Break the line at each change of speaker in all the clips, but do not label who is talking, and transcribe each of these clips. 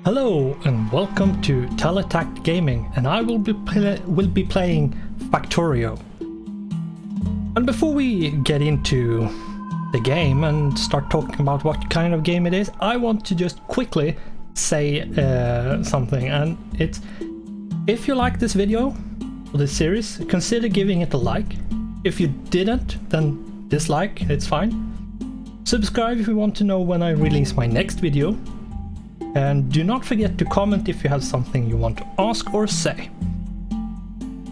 Hello and welcome to TellerTactGaming, and I will be playing Factorio. And before we get into the game and start talking about what kind of game it is, I want to just quickly say something, and it's if you like this video or this series, consider giving it a like. If you didn't, then dislike, it's fine. Subscribe if you want to know when I release my next video. And do not forget to comment if you have something you want to ask or say.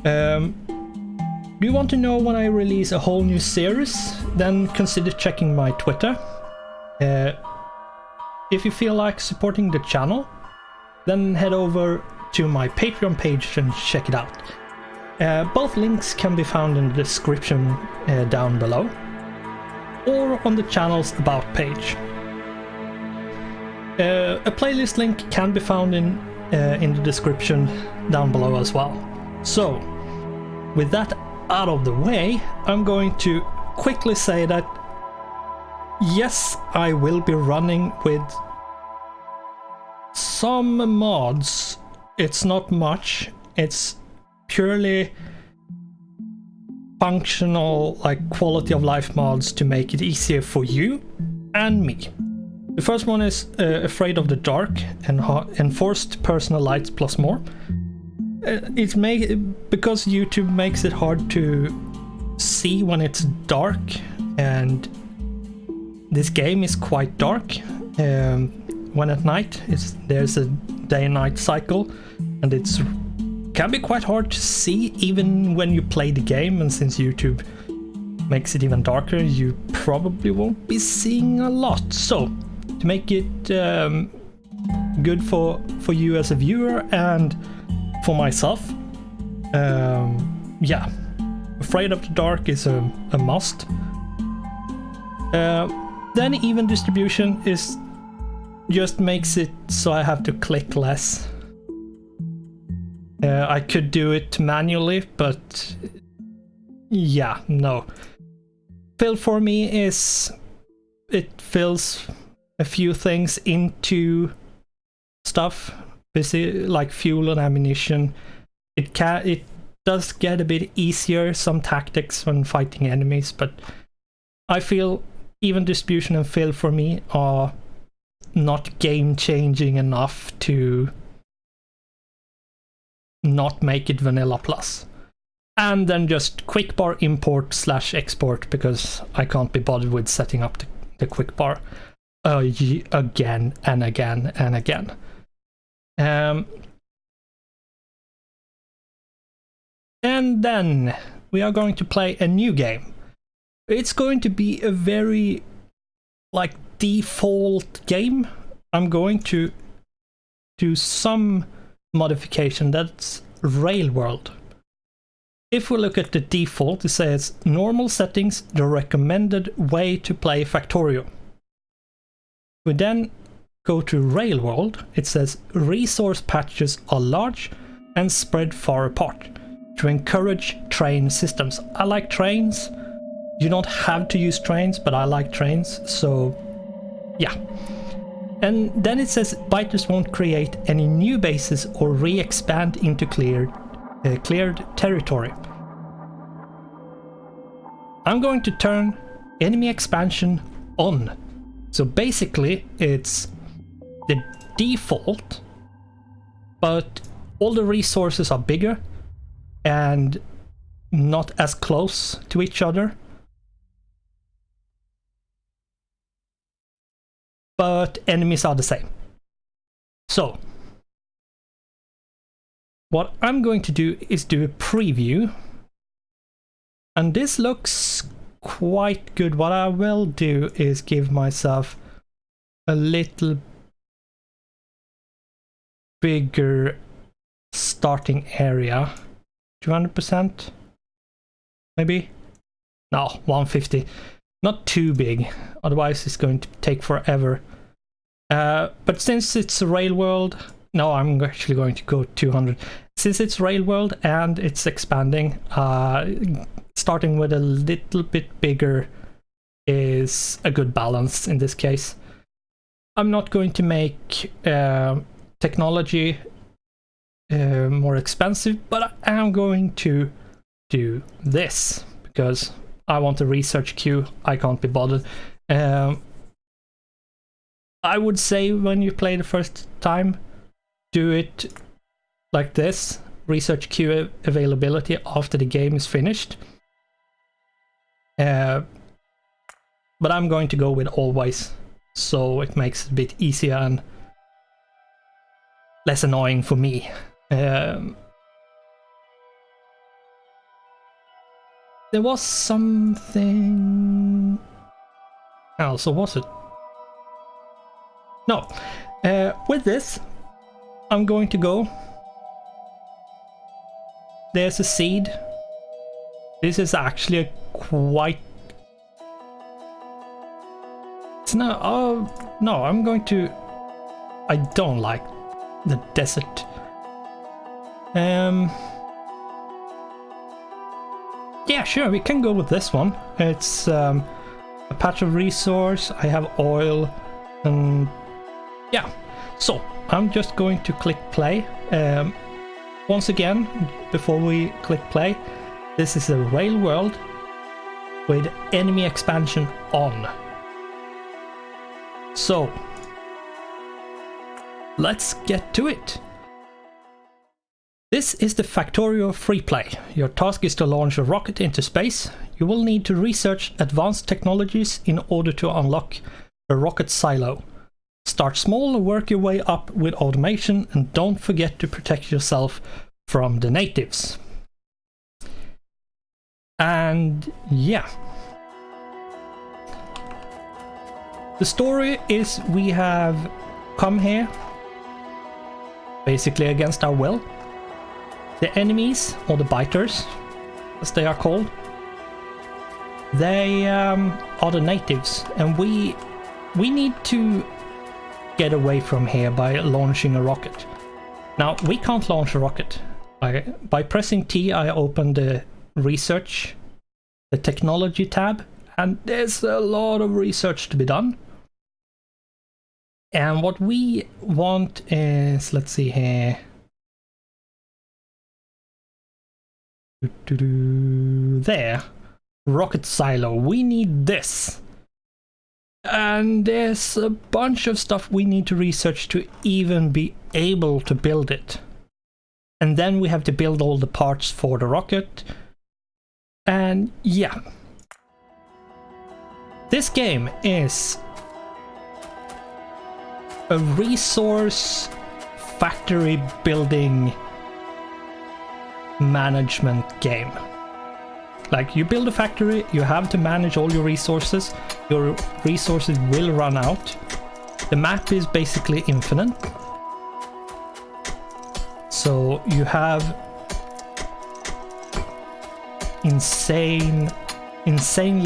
Do you want to know when I release a whole new series? Then consider checking my Twitter. If you feel like supporting the channel, then head over to my Patreon page and check it out. Both links can be found in the description down below, or on the channel's About page. A playlist link can be found in the description down below as well. So, with that out of the way, I'm going to quickly say that yes, I will be running with some mods. It's not much, it's purely functional, like quality of life mods to make it easier for you and me. The first one is Afraid of the Dark and Enforced Personal Lights plus more. It's because YouTube makes it hard to see when it's dark, and this game is quite dark. When at night, there's a day and night cycle, and it's can be quite hard to see even when you play the game. And since YouTube makes it even darker, you probably won't be seeing a lot. So, to make it good for you as a viewer and for myself, yeah, Afraid of the Dark is a must. Then even distribution just makes it so I have to click less. I could do it manually, but yeah, no. Fill for me is it fills a few things into stuff, like fuel and ammunition. It does get a bit easier, some tactics when fighting enemies, but I feel even distribution and fill for me are not game changing enough to not make it vanilla plus. And then just quick bar import / export, because I can't be bothered with setting up the quick bar again and again and again. And then we are going to play a new game. It's going to be a very default game. I'm going to do some modification. That's Rail World. If we look at the default, it says normal settings, the recommended way to play Factorio. We then go to Rail World. It says resource patches are large and spread far apart to encourage train systems. I like trains. You don't have to use trains, but I like trains, so yeah. And then it says biters won't create any new bases or re-expand into cleared territory. I'm going to turn enemy expansion on. So basically, it's the default, but all the resources are bigger and not as close to each other. But enemies are the same. So, what I'm going to do is do a preview. And this looks quite good. What I will do is give myself a little bigger starting area. 200%? Maybe? No, 150. Not too big, otherwise it's going to take forever. But since it's a Rail World, no, I'm actually going to go 200. Since it's Rail World and it's expanding, starting with a little bit bigger is a good balance in this case. I'm not going to make technology more expensive, but I am going to do this because I want a research queue. I can't be bothered. I would say when you play the first time, do it like this. Research queue availability after the game is finished. But I'm going to go with always, so it makes it a bit easier and less annoying for me. There was something else, or was it? No. With this, I'm going to go. There's a seed. This is actually a quite... It's not... Oh, no, I'm going to... I don't like the desert. Yeah, sure, we can go with this one. It's a patch of resource. I have oil, and yeah. So I'm just going to click play. Once again, before we click play, this is a rail world with enemy expansion on. So let's get to it. This is the Factorio free play. Your task is to launch a rocket into space. You will need to research advanced technologies in order to unlock a rocket silo. Start small and work your way up with automation, and don't forget to protect yourself from the natives. And yeah. The story is we have come here basically against our will. The enemies, or the biters, as they are called, they are the natives, and we need to get away from here by launching a rocket. Now, we can't launch a rocket. By pressing T, I open the research, the technology tab, and there's a lot of research to be done. And what we want is, let's see here. There. Rocket silo. We need this. And there's a bunch of stuff we need to research to even be able to build it. And then we have to build all the parts for the rocket. And yeah. This game is a resource factory building management game. Like, you build a factory, you have to manage all your resources. Your resources will run out. The map is basically infinite. So you have insanely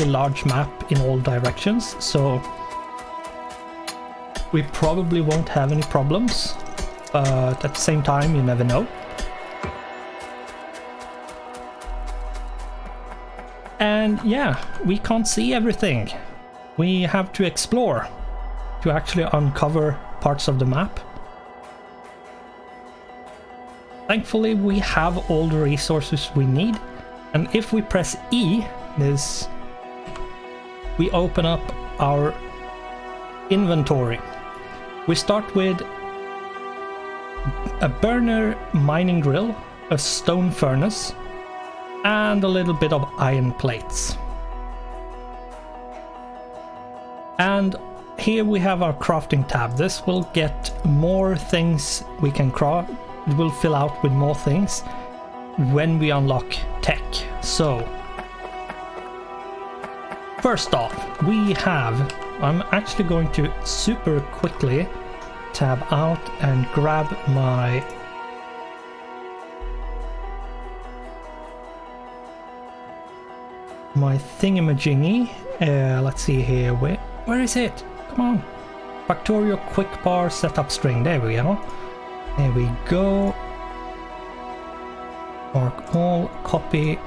large map in all directions. So we probably won't have any problems, but at the same time, you never know. And yeah, we can't see everything. We have to explore to actually uncover parts of the map. Thankfully, we have all the resources we need. And if we press E, we open up our inventory. We start with a burner mining drill, a stone furnace, and a little bit of iron plates. And here we have our crafting tab. This will get more things we can craft. It will fill out with more things when we unlock tech. So first off, we have, I'm actually going to super quickly tab out and grab my thingamajiggy. Let's see here. Where is it? Come on. Factorio quick bar setup string. There we go. There we go. Mark all. Copy.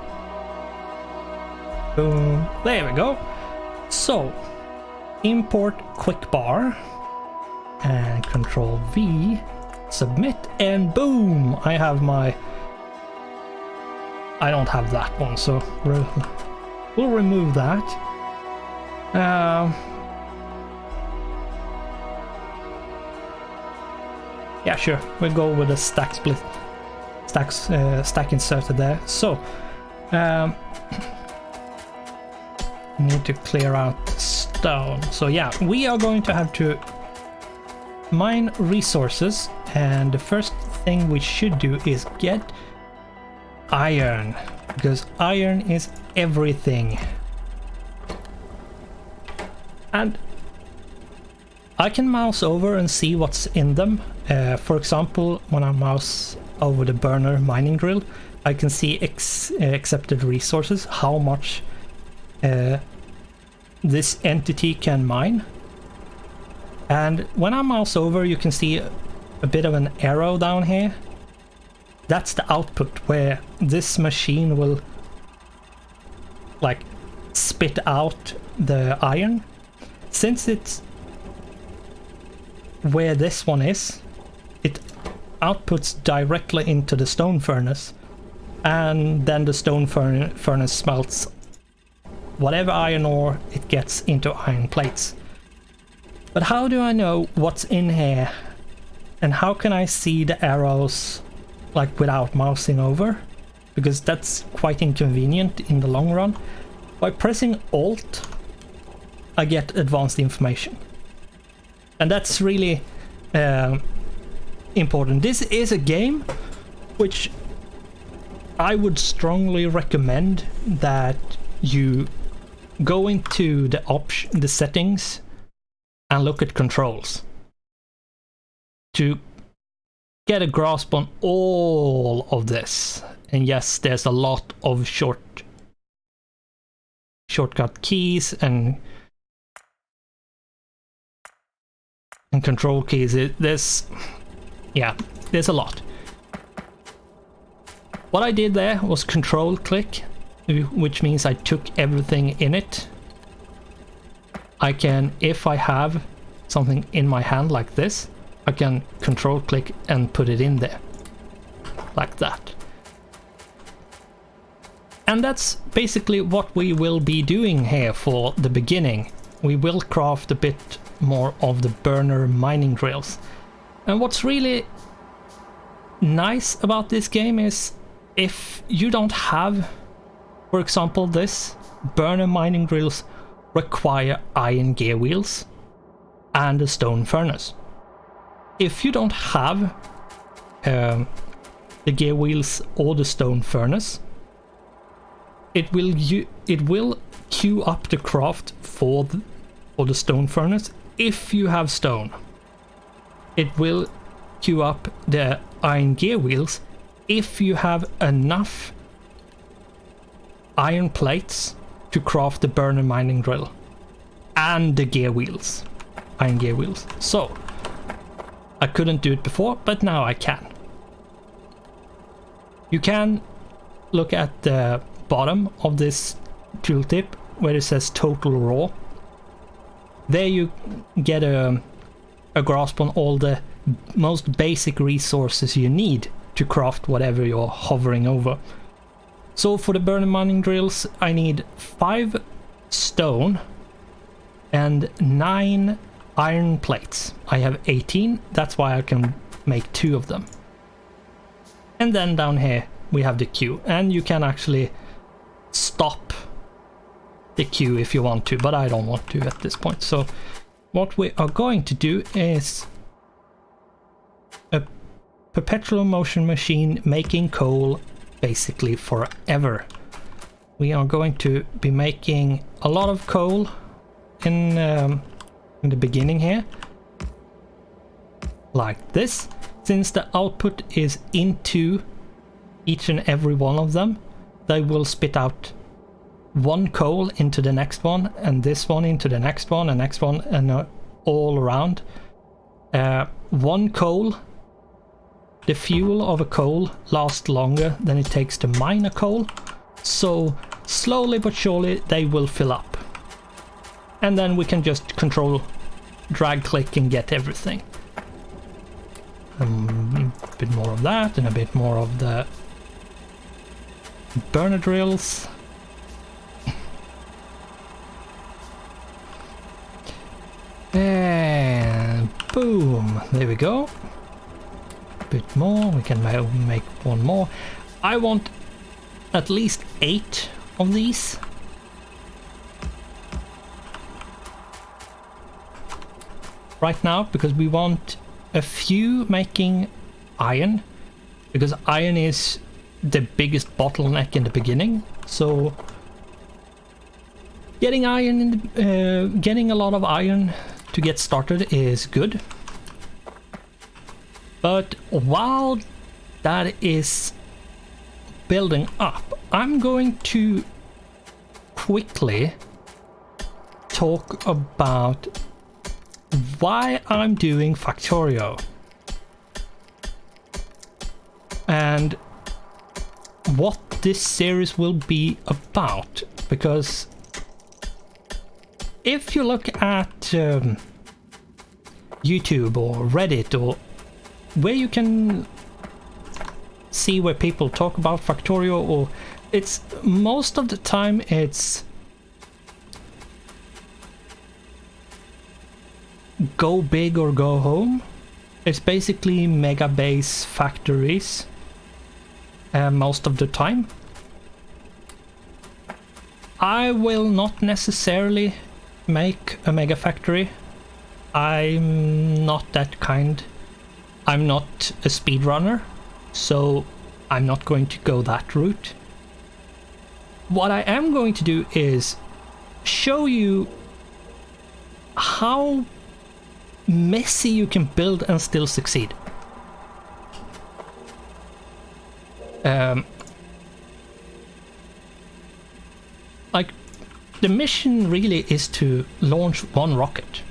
Boom. There we go. So, import quick bar and Control V. submit, and boom, I have my... I don't have that one, so we'll remove that. Yeah, sure, we'll go with a stack split. Stack inserted there. So need to clear out stone. So yeah, we are going to have to mine resources, and the first thing we should do is get iron, because iron is everything. And I can mouse over and see what's in them. For example, when I mouse over the burner mining drill, I can see accepted resources, how much this entity can mine. And when I mouse over, you can see a bit of an arrow down here. That's the output where this machine will like spit out the iron. Since it's where this one is, it outputs directly into the stone furnace, and then the stone furnace smelts whatever iron ore it gets into iron plates. But how do I know what's in here, and how can I see the arrows like without mousing over? Because that's quite inconvenient in the long run. By pressing Alt, I get advanced information, and that's really important. This is a game which I would strongly recommend that you go into the settings and look at controls to get a grasp on all of this. And yes, there's a lot of shortcut keys and control keys. There's a lot. What I did there was control click, which means I took everything in it. I can, if I have something in my hand like this, I can control click and put it in there like that. And that's basically what we will be doing here for the beginning. We will craft a bit more of the burner mining drills. And what's really nice about this game is if you don't have, for example, this burner mining drills require iron gear wheels and a stone furnace. If you don't have the gear wheels or the stone furnace, it will queue up the craft for the stone furnace. If you have stone, it will queue up the iron gear wheels if you have enough iron plates to craft the burner mining drill and the gear wheels, iron gear wheels. So I couldn't do it before, but now I can. You can look at the bottom of this tooltip where it says total raw. There you get a grasp on all the most basic resources you need to craft whatever you're hovering over. So for the burner mining drills, I need 5 stone and 9 iron plates. I have 18, that's why I can make 2 of them. And then down here we have the queue, and you can actually stop the queue if you want to, but I don't want to at this point. So what we are going to do is a perpetual motion machine making coal basically forever. We are going to be making a lot of coal in the beginning here, like this. Since the output is into each and every one of them, they will spit out 1 coal into the next one, and this one into the next one, and next one, and all around. 1 coal, the fuel of a coal lasts longer than it takes to mine a coal, so slowly but surely they will fill up. And then we can just control drag click and get everything. A bit more of that, and a bit more of the burner drills. And boom, there we go. A bit more, we can make one more. I want at least 8 of these. Right now, because we want a few making iron, because iron is the biggest bottleneck in the beginning. So getting iron in the, getting a lot of iron to get started is good. But while that is building up, I'm going to quickly talk about why I'm doing Factorio and what this series will be about, because if you look at YouTube or Reddit or where you can see where people talk about Factorio, or it's most of the time it's go big or go home. It's basically mega base factories most of the time. I will not necessarily make a mega factory. I'm not that kind. I'm not a speedrunner, so I'm not going to go that route. What I am going to do is show you how messy you can build and still succeed. Like, the mission really is to launch one rocket.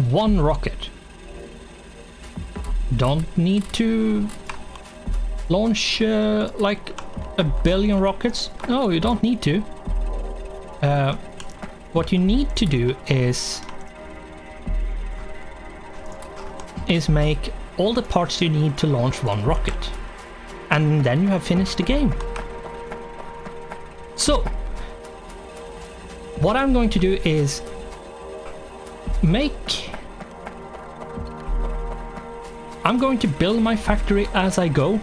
One rocket. Don't need to launch like 1 billion rockets. No, you don't need to. What you need to do is make all the parts you need to launch one rocket. And then you have finished the game. So, what I'm going to do is I'm going to build my factory as I go,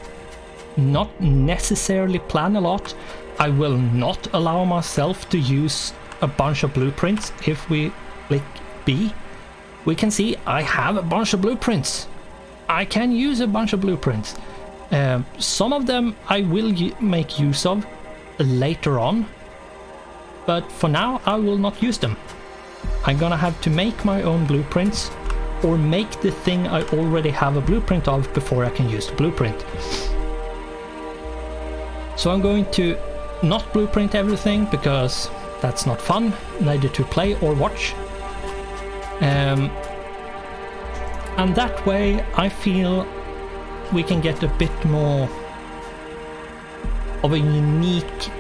not necessarily plan a lot. I will not allow myself to use a bunch of blueprints. If we click B, we can see I have a bunch of blueprints. I can use a bunch of blueprints. Some of them I will make use of later on, but for now I will not use them. I'm gonna have to make my own blueprints, or make the thing I already have a blueprint of before I can use the blueprint. So I'm going to not blueprint everything, because that's not fun, neither to play or watch. And that way I feel we can get a bit more of a unique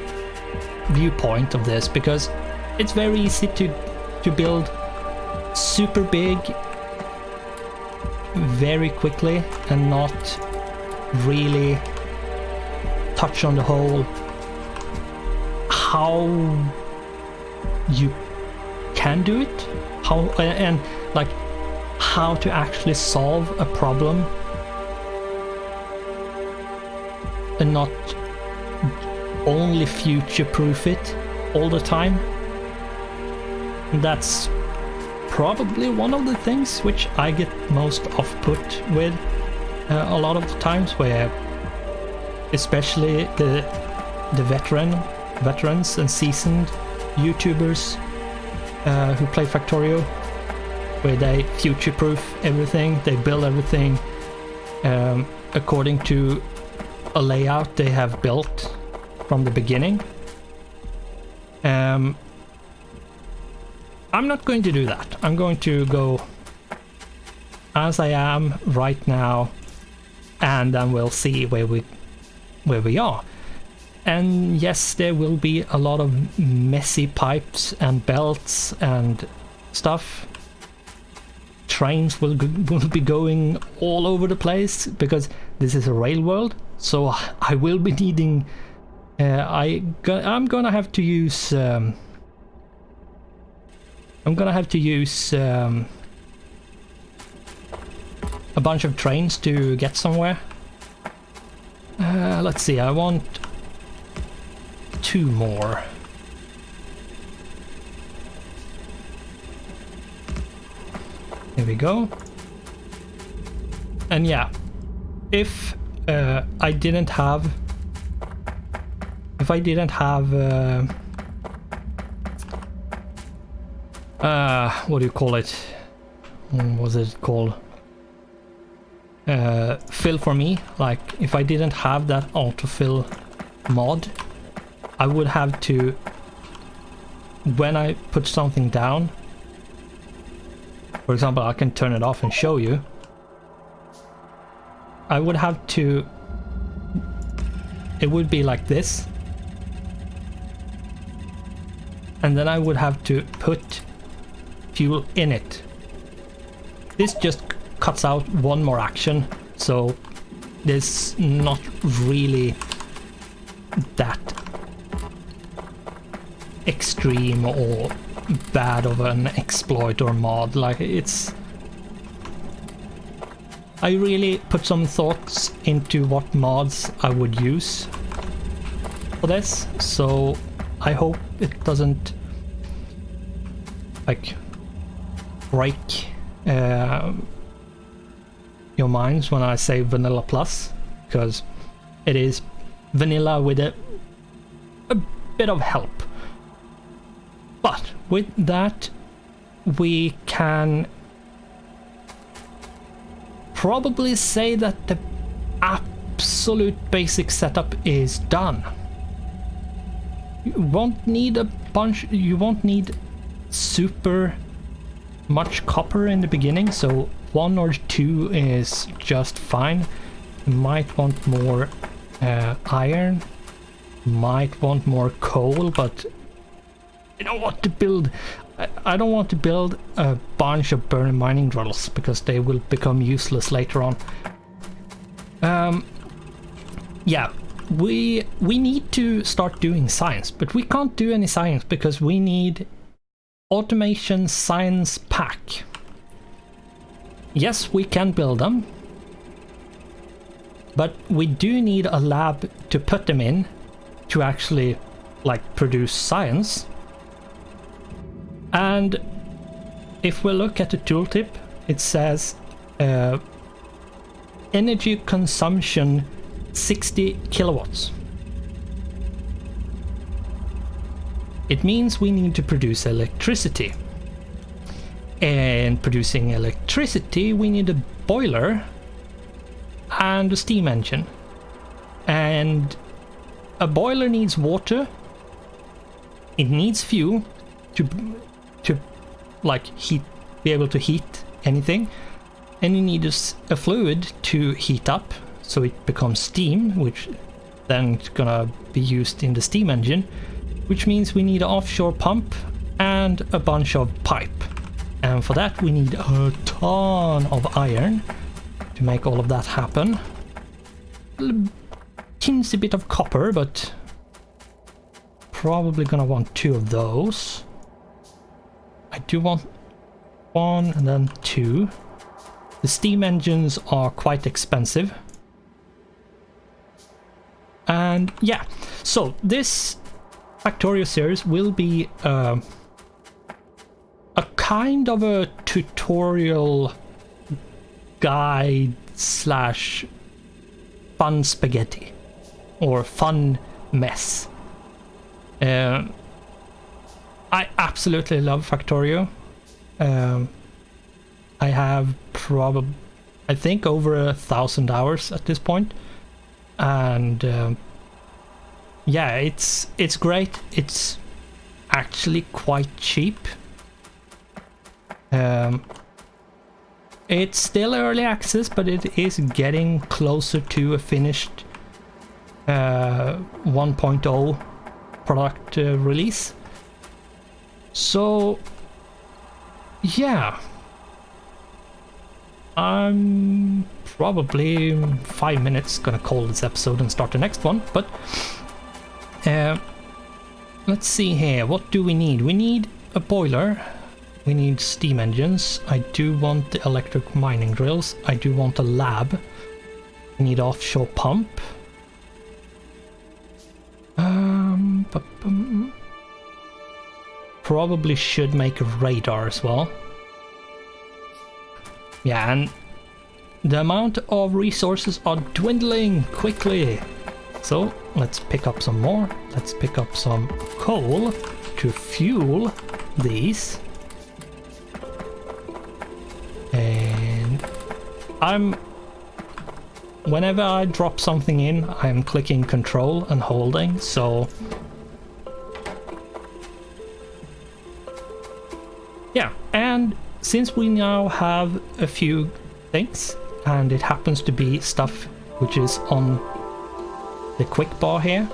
viewpoint of this, because it's very easy to build super big very quickly and not really touch on the whole how you can do it, how and like how to actually solve a problem, and not only future-proof it all the time. That's probably one of the things which I get most off-put with a lot of the times, where especially the veterans and seasoned YouTubers who play Factorio, where they future-proof everything, they build everything according to a layout they have built from the beginning. I'm not going to do that. I'm going to go as I am right now, and then we'll see where we are. And yes, there will be a lot of messy pipes and belts and stuff. trains will be going all over the place because this is a rail world. So I will be needing. I'm gonna have to use. I'm gonna have to use a bunch of trains to get somewhere. Let's see. I want 2 more. Here we go. And yeah, if I didn't have what do you call it? What was it called? Fill for me. Like if I didn't have that autofill mod, I would have to, when I put something down, for example, I can turn it off and show you. I would have to, it would be like this. And then I would have to put fuel in it. This just cuts out one more action, so there's not really that extreme or bad of an exploit or mod. Like it's, I really put some thoughts into what mods I would use for this, so I hope it doesn't like break your minds when I say vanilla plus, because it is vanilla with a bit of help. But with that, we can probably say that the absolute basic setup is done. You won't need a bunch, you won't need super much copper in the beginning, so 1 or 2 is just fine. You might want more iron, might want more coal, but I don't want to build, I don't want to build a bunch of burning mining drills because they will become useless later on. Yeah, we need to start doing science, but we can't do any science because we need automation science pack. Yes, we can build them, but we do need a lab to put them in to actually like produce science. And if we look at the tooltip, it says energy consumption 60 kilowatts. It means we need to produce electricity. And producing electricity, we need a boiler and a steam engine. And a boiler needs water. It needs fuel to like heat, be able to heat anything. And you need a fluid to heat up so it becomes steam, which then it's gonna be used in the steam engine, which means we need an offshore pump and a bunch of pipe. And for that we need a ton of iron to make all of that happen. Teensy bit of copper, but probably gonna want 2 of those. I do want 1 and then 2. The steam engines are quite expensive. And yeah, so this Factorio series will be a kind of a tutorial guide slash fun spaghetti or fun mess. I absolutely love Factorio. I have probably, I think, over 1,000 hours at this point, and yeah, it's great. It's actually quite cheap. It's still early access, but it is getting closer to a finished 1.0 product release. So yeah, I'm probably 5 minutes gonna call this episode and start the next one, but let's see here. What do we need? We need a boiler. We need steam engines. I do want the electric mining drills. I do want a lab. We need offshore pump. Probably should make a radar as well. Yeah, and the amount of resources are dwindling quickly. So let's pick up some more. Let's pick up some coal to fuel these. And whenever I drop something in, I'm clicking control and holding, so yeah. And since we now have a few things, and it happens to be stuff which is on the quick bar here,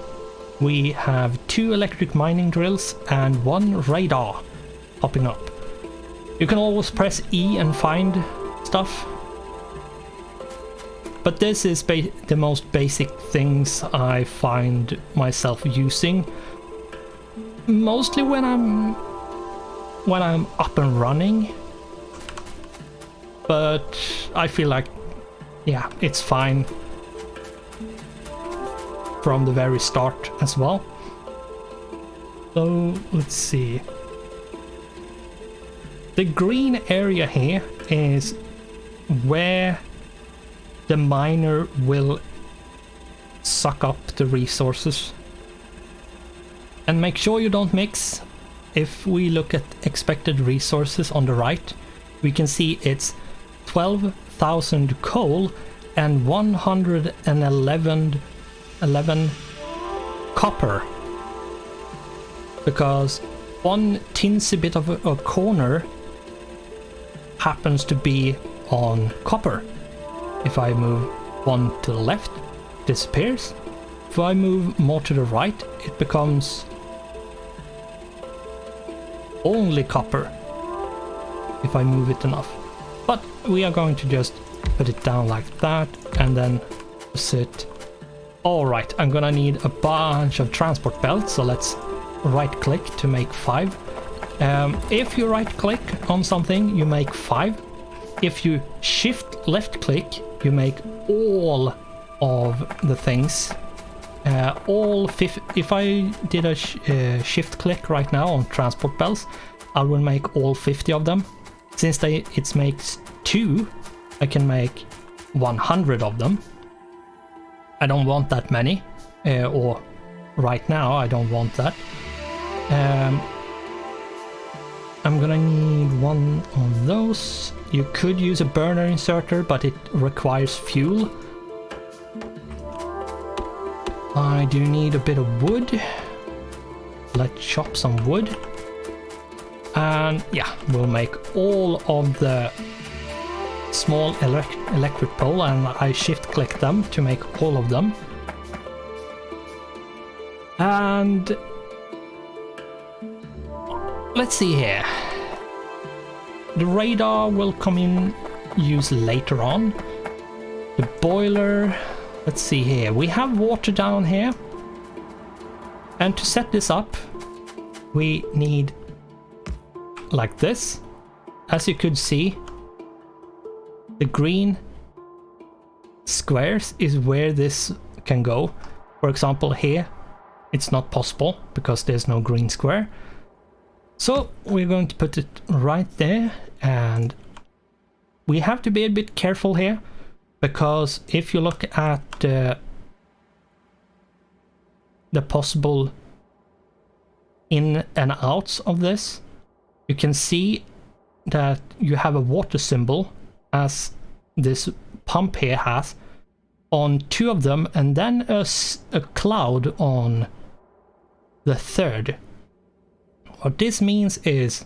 we have 2 electric mining drills and 1 radar popping up. You can always press E and find stuff, but this is the most basic things I find myself using, mostly when I'm up and running. But I feel like, yeah, it's fine from the very start as well. So let's see. The green area here is where the miner will suck up the resources. And make sure you don't mix. If we look at expected resources on the right, we can see it's 12,000 coal and 111 copper. Because one teensy bit of a corner happens to be on copper. If I move one to the left, it disappears. If I move more to the right, it becomes only copper. If I move it enough. But we are going to just put it down like that and then sit. Alright, I'm gonna need a bunch of transport belts, so let's right click to make 5. If you right click on something, you make 5. If you shift left click, you make all of the things. If I did a shift click right now on transport belts, I will make all 50 of them. Since it makes 2, I can make 100 of them. I don't want that many, or right now I don't want that. I'm gonna need 1 of those. You could use a burner inserter, but it requires fuel. I do need a bit of wood. Let's chop some wood. And yeah, we'll make all of the small electric pole, and I shift click them to make all of them. And let's see here. The radar will come in use later on. The boiler, let's see here. We have water down here. And to set this up, we need like this. As you could see, the green squares is where this can go. For example, here it's not possible because there's no green square. So we're going to put it right there, and we have to be a bit careful here, because if you look at the possible in and outs of this, you can see that you have a water symbol, as this pump here has, on 2 of them, and then a cloud on the 3rd. What this means is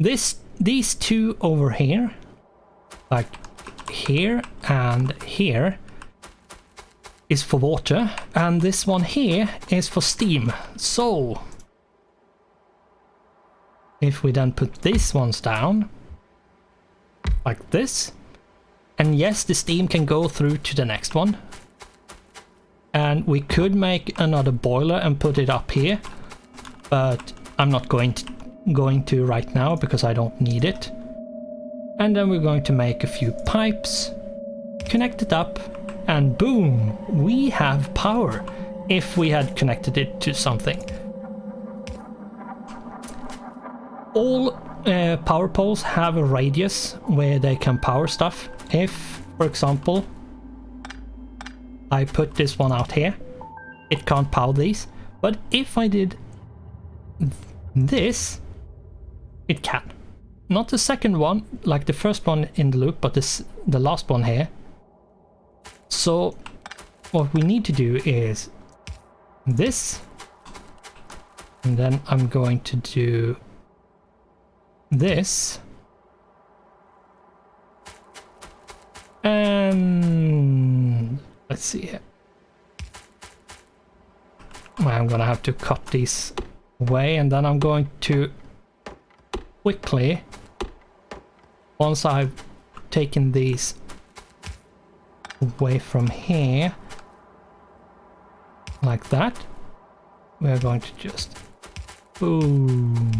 these 2 over here, like here and here, is for water, and this one here is for steam. So if we then put these ones down, like this. And yes, the steam can go through to the next one. And we could make another boiler and put it up here, but I'm not going to right now because I don't need it. And then we're going to make a few pipes, connect it up, and boom, we have power if we had connected it to something. All power poles have a radius where they can power stuff. If, for example, I put this one out here, it can't power these, but if I did this, it can. Not the second one, like the first one in the loop, but the last one here. So what we need to do is this, and then I'm going to do this, and let's see here. Well, I'm gonna have to cut these away, and then I'm going to quickly, once I've taken these away from here, like that, we're going to just boom,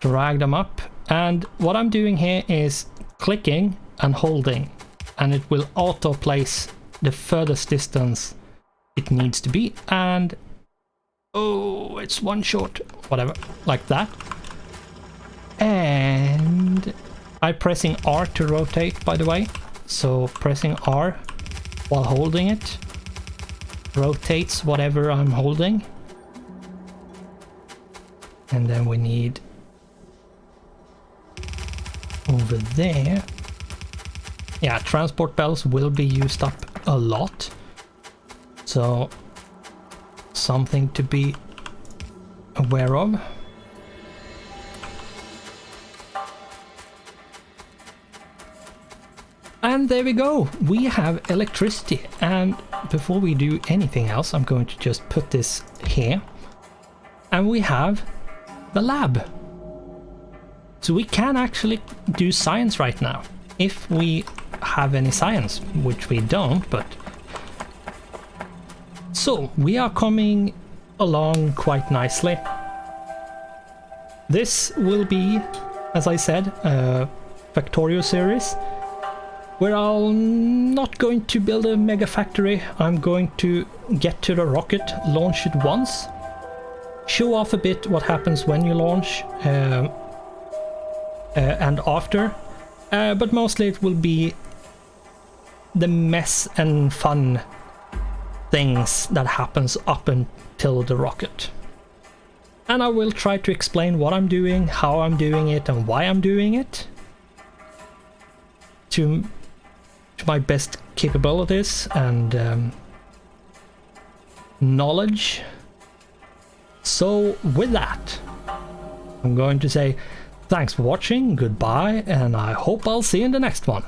drag them up. And what I'm doing here is clicking and holding, and it will auto place the furthest distance it needs to be. And oh, it's one short, whatever, like that. And I'm pressing R to rotate, by the way. So pressing R while holding it rotates whatever I'm holding. And then we need over there. Yeah, transport bells will be used up a lot. So something to be aware of. And there we go, we have electricity. And before we do anything else, I'm going to just put this here. And we have the lab. So we can actually do science right now, if we have any science, which we don't, but... So, we are coming along quite nicely. This will be, as I said, a Factorio series, where I'm not going to build a mega factory. I'm going to get to the rocket, launch it once, show off a bit what happens when you launch and after, but mostly it will be the mess and fun things that happens up until the rocket. And I will try to explain what I'm doing, how I'm doing it, and why I'm doing it to my best capabilities and knowledge. So with that, I'm going to say thanks for watching, goodbye, and I hope I'll see you in the next one.